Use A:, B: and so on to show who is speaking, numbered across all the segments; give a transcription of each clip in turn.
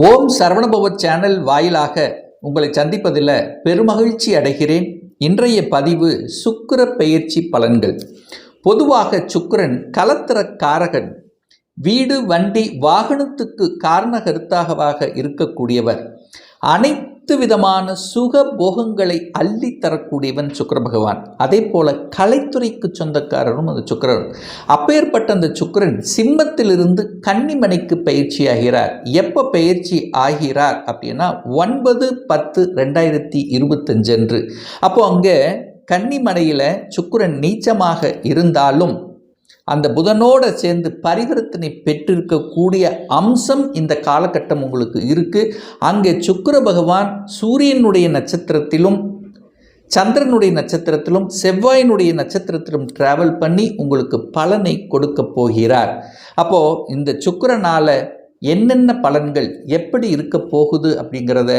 A: ஓம் Saravanabhava channel வாயிலாக உங்களை சந்திப்பதில் பெருமகிழ்ச்சி அடைகிறேன். இன்றைய பதிவு சுக்கிர பெயர்ச்சி பலன்கள். பொதுவாக சுக்கிரன் கலத்திர காரகன், வீடு வண்டி வாகனத்துக்கு காரணகர்த்தாகவாக இருக்கக்கூடியவர், அனைத்து விதமான சுக போகங்களை அள்ளி தரக்கூடியவன் சுக்கிர பகவான். அதே போல கலைத்துறைக்கு சொந்தக்காரரும் அந்த சுக்கிரன். அப்பேற்பட்ட அந்த சுக்கிரன் சிம்மத்திலிருந்து கன்னிமனைக்கு பயிற்சி ஆகிறார். எப்போ பயிற்சி ஆகிறார் அப்படின்னா 9/10/2025 அன்று. அப்போ அங்கே கன்னிமனையில் சுக்கிரன் நீச்சமாக இருந்தாலும் அந்த புதனோடு சேர்ந்து பரிவர்த்தனை பெற்றிருக்கக்கூடிய அம்சம் இந்த காலகட்டம் உங்களுக்கு இருக்குது. அங்கே சுக்கிர பகவான் சூரியனுடைய நட்சத்திரத்திலும் சந்திரனுடைய நட்சத்திரத்திலும் செவ்வாயினுடைய நட்சத்திரத்திலும் டிராவல் பண்ணி உங்களுக்கு பலனை கொடுக்க போகிறார். அப்போது இந்த சுக்கிரனால் என்னென்ன பலன்கள் எப்படி இருக்க போகுது அப்படிங்கிறத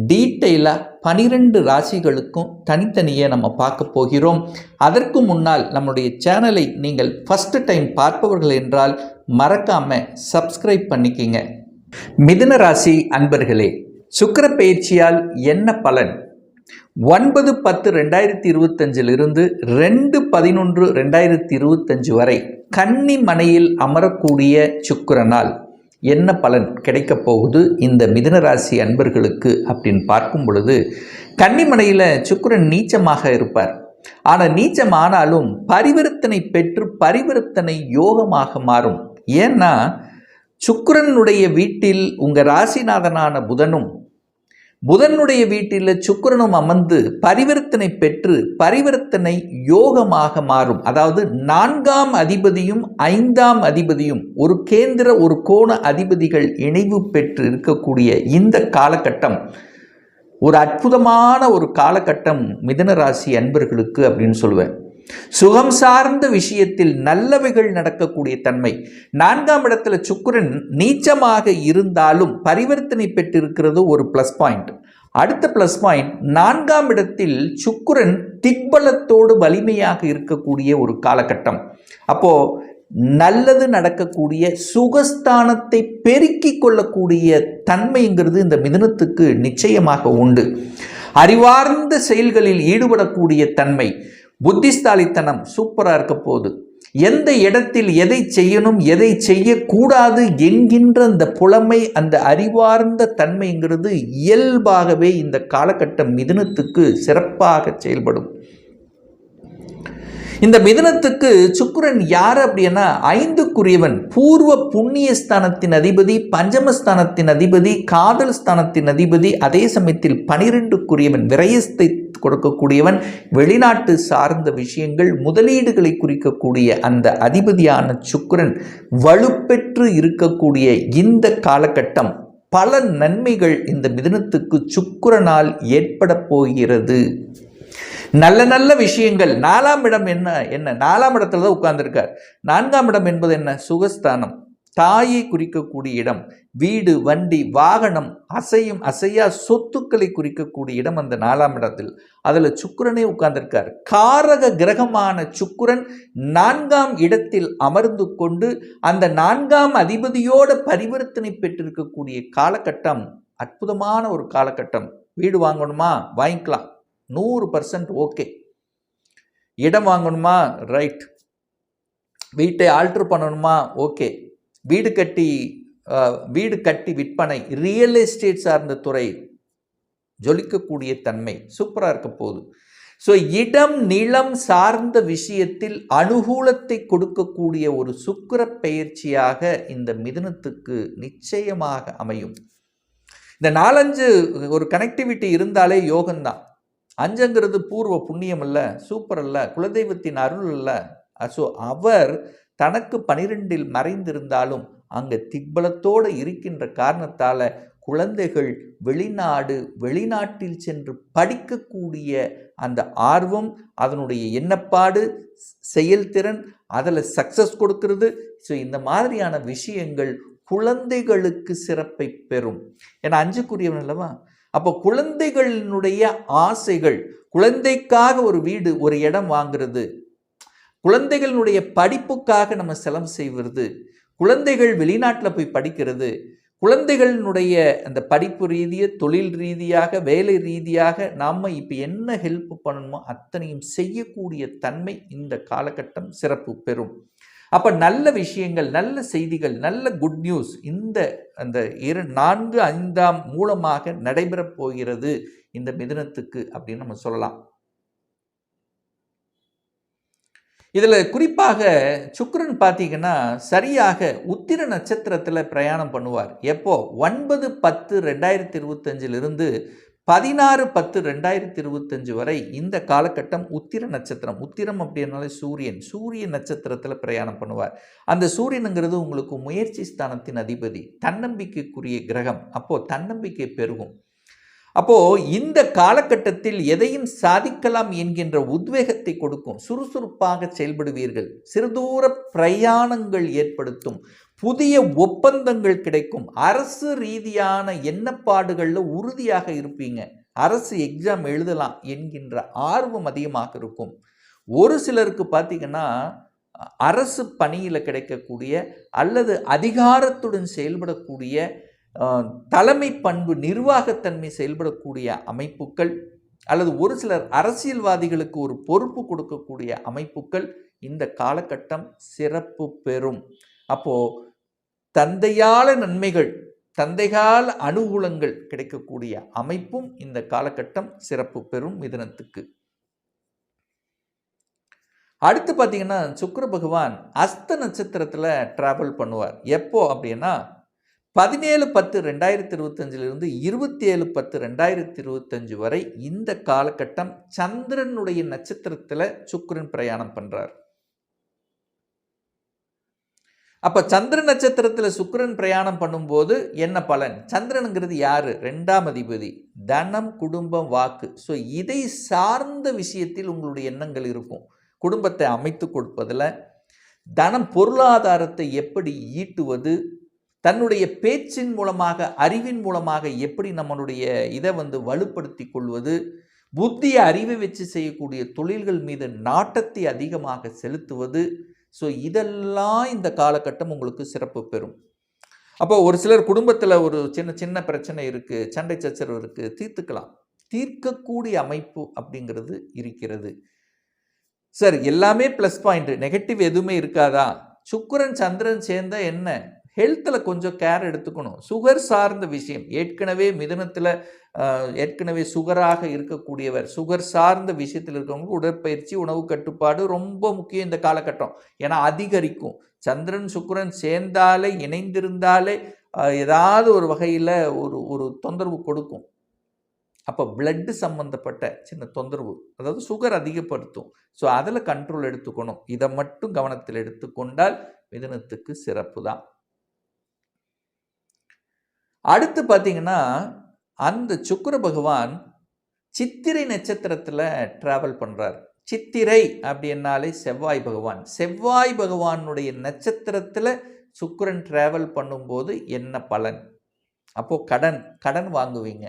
A: டீட்டெயிலாக 12 ராசிகளுக்கும் தனித்தனியே நம்ம பார்க்க போகிறோம். அதற்கு முன்னால் நம்முடைய சேனலை நீங்கள் ஃபஸ்ட்டு டைம் பார்ப்பவர்கள் என்றால் மறக்காமல் சப்ஸ்கிரைப் பண்ணிக்கிங்க. மிதுன ராசி அன்பர்களே, சுக்கிர பெயர்ச்சியால் என்ன பலன்? 9/10/2025 2/11/2025 வரை கன்னி மனையில் அமரக்கூடிய சுக்கிரனால் என்ன பலன் கிடைக்க போகுது இந்த மிதுன ராசி அன்பர்களுக்கு அப்படின்னு பார்க்கும் பொழுது, கன்னிமனையில் சுக்கிரன் நீச்சமாக இருப்பார். ஆனால் நீச்சமானாலும் பரிவர்த்தனை பெற்று பரிவர்த்தனை யோகமாக மாறும். ஏன்னா சுக்கிரனுடைய வீட்டில் உங்கள் ராசிநாதனான புதனும் புதனுடைய வீட்டில் சுக்கிரனும் அமர்ந்து பரிவர்த்தனை பெற்று பரிவர்த்தனை யோகமாக மாறும். அதாவது 4ஆம் அதிபதியும் 5ஆம் அதிபதியும் ஒரு கேந்திர ஒரு கோண அதிபதிகள் இணைவு பெற்று இருக்கக்கூடிய இந்த காலகட்டம் ஒரு அற்புதமான ஒரு காலகட்டம் மிதுன ராசி அன்பர்களுக்கு அப்படின்னு சொல்லுவேன். சுகம் சார்ந்த விஷயத்தில் நல்லவைகள் நடக்கக்கூடிய தன்மை. 4ஆம் இடத்துல சுக்கிரன் நீச்சமாக இருந்தாலும் பரிவர்த்தனை பெற்றிருக்கிறது ஒரு ப்ளஸ் பாயிண்ட். அடுத்த ப்ளஸ் பாயிண்ட், 4ஆம் இடத்தில் சுக்கிரன் திக்பலத்தோடு வலிமையாக இருக்கக்கூடிய ஒரு காலகட்டம். அப்போ நல்லது நடக்கக்கூடிய சுகஸ்தானத்தை பெருக்கிக் கொள்ளக்கூடிய தன்மைங்கிறது இந்த மிதுனத்துக்கு நிச்சயமாக உண்டு. அறிவார்ந்த செயல்களில் ஈடுபடக்கூடிய தன்மை, புத்திஸ்தாலித்தனம் சூப்பராக இருக்க போகுது. எந்த இடத்தில் எதை செய்யணும் எதை செய்யக்கூடாது என்கின்ற அந்த புலமை, அந்த அறிவார்ந்த தன்மைங்கிறது இயல்பாகவே இந்த காலகட்டம் மிதுனத்துக்கு சிறப்பாக செயல்படும். இந்த மிதுனத்துக்கு சுக்கிரன் யார் அப்படின்னா 5க்குரியவன், பூர்வ புண்ணிய ஸ்தானத்தின் அதிபதி, பஞ்சமஸ்தானத்தின் அதிபதி, காதல் ஸ்தானத்தின் அதிபதி, அதே சமயத்தில் 12க்குரியவன், விரயத்தை கொடுக்கக்கூடியவன், வெளிநாட்டு சார்ந்த விஷயங்கள் முதலீடுகளை குறிக்கக்கூடிய அந்த அதிபதியான சுக்கிரன் வலுப்பெற்று இருக்கக்கூடிய இந்த காலகட்டம் பல நன்மைகள் இந்த மிதுனத்துக்கு சுக்கிரனால் ஏற்பட போகிறது. நல்ல நல்ல விஷயங்கள். 4ஆம் இடம் என்ன 4ஆம் இடத்துல தான் உட்கார்ந்துருக்கார். 4ஆம் இடம் என்பது என்ன? சுகஸ்தானம், தாயை குறிக்கக்கூடிய இடம், வீடு வண்டி வாகனம், அசையா சொத்துக்களை குறிக்கக்கூடிய இடம் அந்த 4ஆம் இடத்தில். அதில் சுக்கிரனே உட்கார்ந்திருக்கார். காரக கிரகமான சுக்கிரன் 4ஆம் இடத்தில் அமர்ந்து கொண்டு அந்த 4ஆம் அதிபதியோட பரிவர்த்தனை பெற்றிருக்கக்கூடிய காலகட்டம் அற்புதமான ஒரு காலகட்டம். வீடு வாங்கணுமா? வாங்கிக்கலாம், 100% ஓகே. இடம் வாங்கணுமா? ரைட். வீட்டை ஆல்ட்ரு பண்ணணுமா? ஓகே. வீடு கட்டி விற்பனை, ரியல் எஸ்டேட் சார்ந்த துறை ஜொலிக்கக்கூடிய தன்மை சூப்பராக இருக்க போகுது. ஸோ இடம் நிலம் சார்ந்த விஷயத்தில் அனுகூலத்தை கொடுக்கக்கூடிய ஒரு சுக்கிர பெயர்ச்சியாக இந்த மிதுனத்துக்கு நிச்சயமாக அமையும். இந்த 4-5 ஒரு கனெக்டிவிட்டி இருந்தாலே யோகம்தான். 5ங்கிறது பூர்வ புண்ணியம் அல்ல, சூப்பர் அல்ல, குலதெய்வத்தின் அருள் அல்ல. ஸோ அவர் தனக்கு 12இல் மறைந்திருந்தாலும் அங்கே திக்பலத்தோடு இருக்கின்ற காரணத்தால் குழந்தைகள் வெளிநாட்டில் சென்று படிக்கக்கூடிய அந்த ஆர்வம், அதனுடைய எண்ணப்பாடு, செயல்திறன், அதில் சக்ஸஸ் கொடுக்கிறது. ஸோ இந்த மாதிரியான விஷயங்கள் குழந்தைகளுக்கு சிறப்பை பெறும். ஏன்னா 5க்குரியவன் அல்லவா. அப்போ குழந்தைகளினுடைய ஆசைகள், குழந்தைக்காக ஒரு வீடு ஒரு இடம் வாங்குறது, குழந்தைகளுடைய படிப்புக்காக நம்ம செலவு செய்வது, குழந்தைகள் வெளிநாட்டில் போய் படிக்கிறது, குழந்தைகளினுடைய அந்த படிப்பு ரீதியாக, தொழில் ரீதியாக, வேலை ரீதியாக நாம் இப்போ என்ன ஹெல்ப் பண்ணணுமோ அத்தனையும் செய்யக்கூடிய தன்மை இந்த காலகட்டம் சிறப்பு பெறும். அப்போ நல்ல விஷயங்கள், நல்ல செய்திகள், நல்ல குட் நியூஸ் இந்த அந்த 4, 5ஆம் மூலமாக நடைபெறப் போகிறது இந்த மிதுனத்துக்கு அப்படின்னு நம்ம சொல்லலாம். இதில் குறிப்பாக சுக்கிரன் பார்த்தீங்கன்னா சரியாக உத்திர நட்சத்திரத்தில் பிரயாணம் பண்ணுவார். எப்போ 9/10/2025 16/10/2025 வரை இந்த காலகட்டம் உத்திர நட்சத்திரம். உத்திரம் அப்படின்னாலே சூரிய நட்சத்திரத்தில் பிரயாணம் பண்ணுவார். அந்த சூரியனுங்கிறது உங்களுக்கு முயற்சி ஸ்தானத்தின் அதிபதி, தன்னம்பிக்கைக்குரிய கிரகம். அப்போது தன்னம்பிக்கை பெருகும். அப்போது இந்த காலகட்டத்தில் எதையும் சாதிக்கலாம் என்கின்ற உத்வேகத்தை கொடுக்கும். சுறுசுறுப்பாக செயல்படுவீர்கள். சிறுதூர பிரயாணங்கள் ஏற்படுத்தும். புதிய ஒப்பந்தங்கள் கிடைக்கும். அரசு ரீதியான எண்ணப்பாடுகளில் உறுதியாக இருப்பீங்க. அரசு எக்ஸாம் எழுதலாம் என்கின்ற ஆர்வம் அதிகமாக இருக்கும். ஒரு சிலருக்கு பார்த்தீங்கன்னா அரசு பணியில் கிடைக்கக்கூடிய அல்லது அதிகாரத்துடன் செயல்படக்கூடிய தலைமை பண்பு, நிர்வாகத்தன்மை செயல்படக்கூடிய அமைப்புகள் அல்லது ஒரு சிலர் அரசியல்வாதிகளுக்கு ஒரு பொறுப்பு கொடுக்கக்கூடிய அமைப்புகள் இந்த காலகட்டம் சிறப்பு பெறும். அப்போ தந்தையால நன்மைகள், தந்தைகால அனுகூலங்கள் கிடைக்கக்கூடிய அமைப்பும் இந்த காலகட்டம் சிறப்பு பெறும் மிதுனத்துக்கு. அடுத்து பார்த்தீங்கன்னா சுக்கிர பகவான் அஸ்த நட்சத்திரத்தில் டிராவல் பண்ணுவார். எப்போ அப்படின்னா 17/10/2025 27/10/2025 வரை இந்த காலகட்டம் சந்திரனுடைய நட்சத்திரத்தில் சுக்கிரன் பிரயாணம் பண்றார். அப்ப சந்திர நட்சத்திரத்தில் சுக்கிரன் பிரயாணம் பண்ணும்போது என்ன பலன்? சந்திரனுங்கிறது யாரு? 2ஆம் அதிபதி, தனம், குடும்பம், வாக்கு. ஸோ இதை சார்ந்த விஷயத்தில் உங்களுடைய எண்ணங்கள் இருக்கும். குடும்பத்தை அமைத்து கொடுப்பதில், தனம் பொருளாதாரத்தை எப்படி ஈட்டுவது, தன்னுடைய பேச்சின் மூலமாக, அறிவின் மூலமாக எப்படி நம்மளுடைய இதை வலுப்படுத்தி கொள்வது, புத்திய அறிவை வச்சு செய்யக்கூடிய தொழில்கள் மீது நாட்டத்தை அதிகமாக செலுத்துவது. ஸோ இதெல்லாம் இந்த காலகட்டம் உங்களுக்கு சிறப்பு பெறும். அப்போ ஒரு சிலர் குடும்பத்தில் ஒரு சின்ன பிரச்சனை இருக்குது, சண்டை சச்சரவு இருக்குது, தீர்த்துக்கலாம். தீர்க்கக்கூடிய அமைப்பு அப்படிங்கிறது இருக்கிறது. சார் எல்லாமே ப்ளஸ் பாயிண்ட், நெகட்டிவ் எதுவுமே இருக்காதா? சுக்கிரன் சந்திரன் சேர்ந்த என்ன? ஹெல்த்தில் கொஞ்சம் கேர் எடுத்துக்கணும். சுகர் சார்ந்த விஷயம், ஏற்கனவே மிதுனத்தில் ஏற்கனவே சுகராக இருக்கக்கூடியவர், சுகர் சார்ந்த விஷயத்தில் இருக்கவங்க உடற்பயிற்சி, உணவு கட்டுப்பாடு ரொம்ப முக்கியம் இந்த காலகட்டம். ஏன்னா அதிகரிக்கும். சந்திரன் சுக்கிரன் சேர்ந்தாலே, இணைந்திருந்தாலே ஏதாவது ஒரு வகையில் ஒரு தொந்தரவு கொடுக்கும். அப்போ பிளட்டு சம்பந்தப்பட்ட சின்ன தொந்தரவு, அதாவது சுகர் அதிகப்படுத்தும். ஸோ அதில் கண்ட்ரோல் எடுத்துக்கணும். இதை மட்டும் கவனத்தில் எடுத்துக்கொண்டால் மிதுனத்துக்கு சிறப்பு தான். அடுத்து பார்த்தீங்கன்னா அந்த சுக்கிர பகவான் சித்திரை நட்சத்திரத்தில் டிராவல் பண்ணுறார். சித்திரை அப்படின்னாலே செவ்வாய் பகவான். செவ்வாய் பகவானுடைய நட்சத்திரத்தில் சுக்கிரன் டிராவல் பண்ணும்போது என்ன பலன்? அப்போது கடன் வாங்குவீங்க.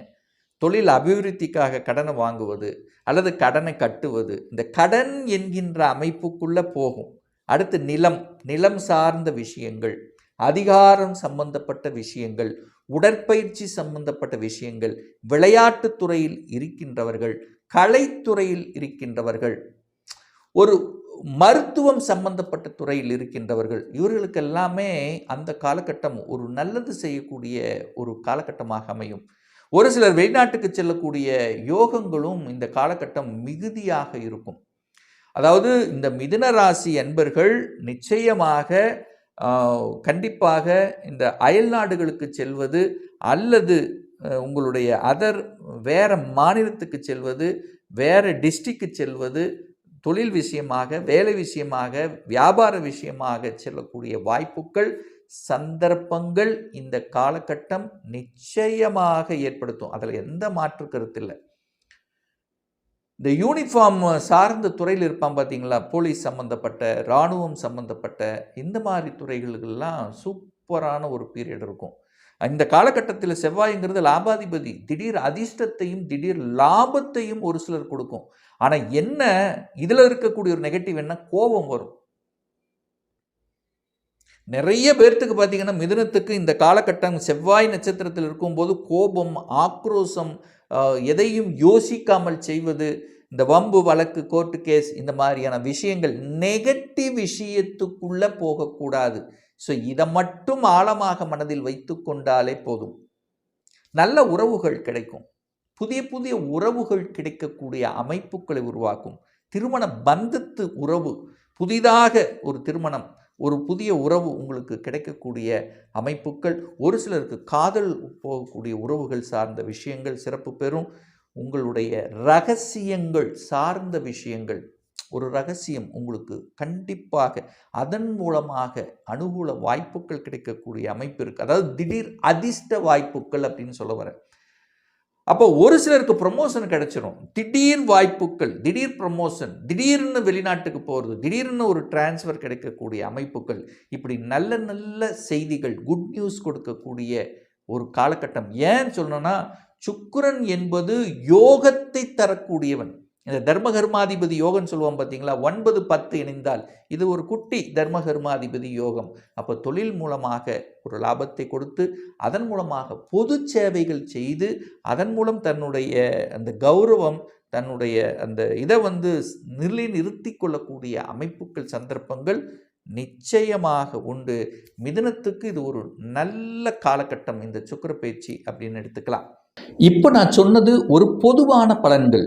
A: தொழில் அபிவிருத்திக்காக கடனை வாங்குவது அல்லது கடனை கட்டுவது, இந்த கடன் என்கின்ற அமைப்புக்குள்ளே போகும். அடுத்து நிலம் சார்ந்த விஷயங்கள், அதிகாரம் சம்பந்தப்பட்ட விஷயங்கள், உடற்பயிற்சி சம்பந்தப்பட்ட விஷயங்கள், விளையாட்டுத் துறையில் இருக்கின்றவர்கள், கலைத்துறையில் இருக்கின்றவர்கள், ஒரு மருத்துவம் சம்பந்தப்பட்ட துறையில் இருக்கின்றவர்கள், இவர்களுக்கெல்லாமே அந்த காலகட்டம் ஒரு நல்லது செய்யக்கூடிய ஒரு காலகட்டமாக அமையும். ஒரு சிலர் வெளிநாட்டுக்கு செல்லக்கூடிய யோகங்களும் இந்த காலகட்டம் மிகுதியாக இருக்கும். அதாவது இந்த மிதுன ராசி அன்பர்கள் நிச்சயமாக கண்டிப்பாக இந்த அயல் நாடுகளுக்கு செல்வது அல்லது உங்களுடைய வேறு மாநிலத்துக்கு செல்வது, வேறு டிஸ்ட்ரிக்ட் செல்வது, தொழில் விஷயமாக, வேலை விஷயமாக, வியாபார விஷயமாக செல்லக்கூடிய வாய்ப்புகள், சந்தர்ப்பங்கள் இந்த காலகட்டம் நிச்சயமாக ஏற்படுத்தும். அதில் எந்த மாற்று கருத்து இல்லை. இந்த யூனிஃபார்ம் சார்ந்த துறையில் இருப்பான் பார்த்தீங்களா, போலீஸ் சம்மந்தப்பட்ட, இராணுவம் சம்மந்தப்பட்ட இந்த மாதிரி துறைகளுக்கெல்லாம் சூப்பரான ஒரு பீரியட் இருக்கும். இந்த காலகட்டத்தில் செவ்வாய்ங்கிறது லாபாதிபதி. திடீர் அதிர்ஷ்டத்தையும் திடீர் லாபத்தையும் ஒரு சிலர் கொடுக்கும். ஆனால் இதில் இருக்கக்கூடிய ஒரு நெகட்டிவ் என்ன? கோபம் வரும். நிறைய பேர்த்துக்கு பார்த்தீங்கன்னா மிதுனத்துக்கு இந்த காலகட்டம் செவ்வாய் நட்சத்திரத்தில் இருக்கும்போது கோபம், ஆக்ரோஷம், எதையும் யோசிக்காமல் செய்வது, இந்த வம்பு வழக்கு, கோர்ட்டு கேஸ், இந்த மாதிரியான விஷயங்கள், நெகட்டிவ் விஷயத்துக்குள்ளே போகக்கூடாது. ஸோ இதை மட்டும் ஆழமாக மனதில் வைத்து கொண்டாலே போதும். நல்ல உறவுகள் கிடைக்கும். புதிய புதிய உறவுகள் கிடைக்கக்கூடிய அமைப்புகளை உருவாக்கும். திருமண பந்தத்து உறவு, புதிதாக ஒரு திருமணம், ஒரு புதிய உறவு உங்களுக்கு கிடைக்கக்கூடிய அமைப்புகள். ஒரு சிலருக்கு காதல் போகக்கூடிய உறவுகள் சார்ந்த விஷயங்கள் சிறப்பு பெறும். உங்களுடைய ரகசியங்கள் சார்ந்த விஷயங்கள், ஒரு ரகசியம் உங்களுக்கு கண்டிப்பாக அதன் மூலமாக அனுகூல வாய்ப்புகள் கிடைக்கக்கூடிய அமைப்பு இருக்குது. அதாவது திடீர் அதிர்ஷ்ட வாய்ப்புகள் அப்படின்னு சொல்ல வரேன். அப்போ ஒரு சிலருக்கு ப்ரமோஷன் கிடைச்சிரும். திடீர் வாய்ப்புகள், திடீர் ப்ரமோஷன், திடீர்னு வெளிநாட்டுக்கு போகிறது, திடீர்னு ஒரு டிரான்ஸ்ஃபர் கிடைக்கக்கூடிய அமைப்புகள், இப்படி நல்ல நல்ல செய்திகள், குட் நியூஸ் கொடுக்கக்கூடிய ஒரு காலகட்டம். ஏன்னு சொல்லணும்னா, சுக்கிரன் என்பது யோகத்தை தரக்கூடியவன். இந்த தர்மகர்மாதிபதி யோகம் சொல்லுவோம் பார்த்தீங்களா, 9, 10 இணைந்தால் இது ஒரு குட்டி தர்மகர்மாதிபதி யோகம். அப்போ தொழில் மூலமாக ஒரு லாபத்தை கொடுத்து, அதன் மூலமாக பொது சேவைகள் செய்து, அதன் மூலம் தன்னுடைய அந்த கௌரவம், தன்னுடைய அந்த இதை நிறுத்தி கொள்ளக்கூடிய அமைப்புகள், சந்தர்ப்பங்கள் நிச்சயமாக உண்டு. மிதுனத்துக்கு இது ஒரு நல்ல காலகட்டம், இந்த சுக்கிர பயிற்சி அப்படின்னு எடுத்துக்கலாம். இப்போ நான் சொன்னது ஒரு பொதுவான பலன்கள்.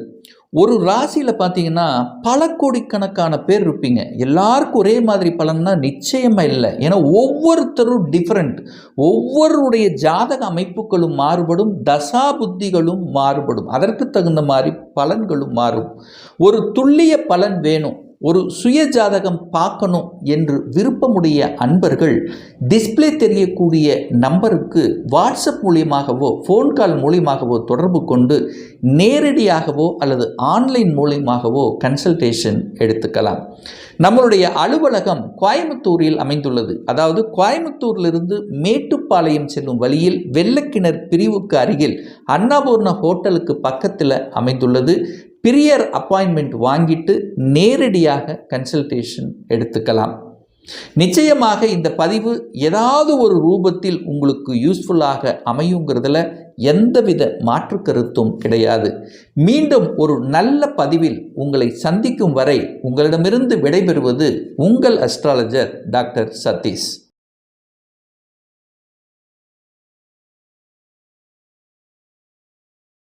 A: ஒரு ராசியில் பார்த்தீங்கன்னா பல கோடிக்கணக்கான பேர் இருப்பீங்க. எல்லாருக்கும் ஒரே மாதிரி பலன்னா நிச்சயமாக இல்லை. ஏன்னா ஒவ்வொருத்தரும் டிஃப்ரெண்ட். ஒவ்வொருடைய ஜாதக அமைப்புகளும் மாறுபடும், தசா புத்திகளும் மாறுபடும். அதற்கு தகுந்த மாதிரி பலன்களும் மாறும். ஒரு துல்லிய பலன் வேணும், ஒரு சுய ஜாதகம் பார்க்கணும் என்று விருப்பமுடைய அன்பர்கள் டிஸ்பிளே தெரியக்கூடிய நம்பருக்கு வாட்ஸ்அப் மூலியமாகவோ ஃபோன் கால் மூலியமாகவோ தொடர்பு கொண்டு நேரடியாகவோ அல்லது ஆன்லைன் மூலியமாகவோ கன்சல்டேஷன் எடுத்துக்கலாம். நம்மளுடைய அலுவலகம் கோயம்புத்தூரில் அமைந்துள்ளது. அதாவது கோயம்புத்தூரிலிருந்து மேட்டுப்பாளையம் செல்லும் வழியில் வெள்ளக்கிணர் பிரிவுக்கு அருகில் அன்னபூர்ணா ஹோட்டலுக்கு பக்கத்தில் அமைந்துள்ளது. பிரியர் அப்பாயின்மெண்ட் வாங்கிட்டு நேரடியாக கன்சல்டேஷன் எடுத்துக்கலாம். நிச்சயமாக இந்த பதிவு ஏதாவது ஒரு ரூபத்தில் உங்களுக்கு யூஸ்ஃபுல்லாக அமையுங்கிறதுல எந்தவித மாற்று கருத்தும் கிடையாது. மீண்டும் ஒரு நல்ல பதிவில் உங்களை சந்திக்கும் வரை உங்களிடமிருந்து விடைபெறுவது உங்கள் அஸ்ட்ராலஜர் டாக்டர் சதீஷ்.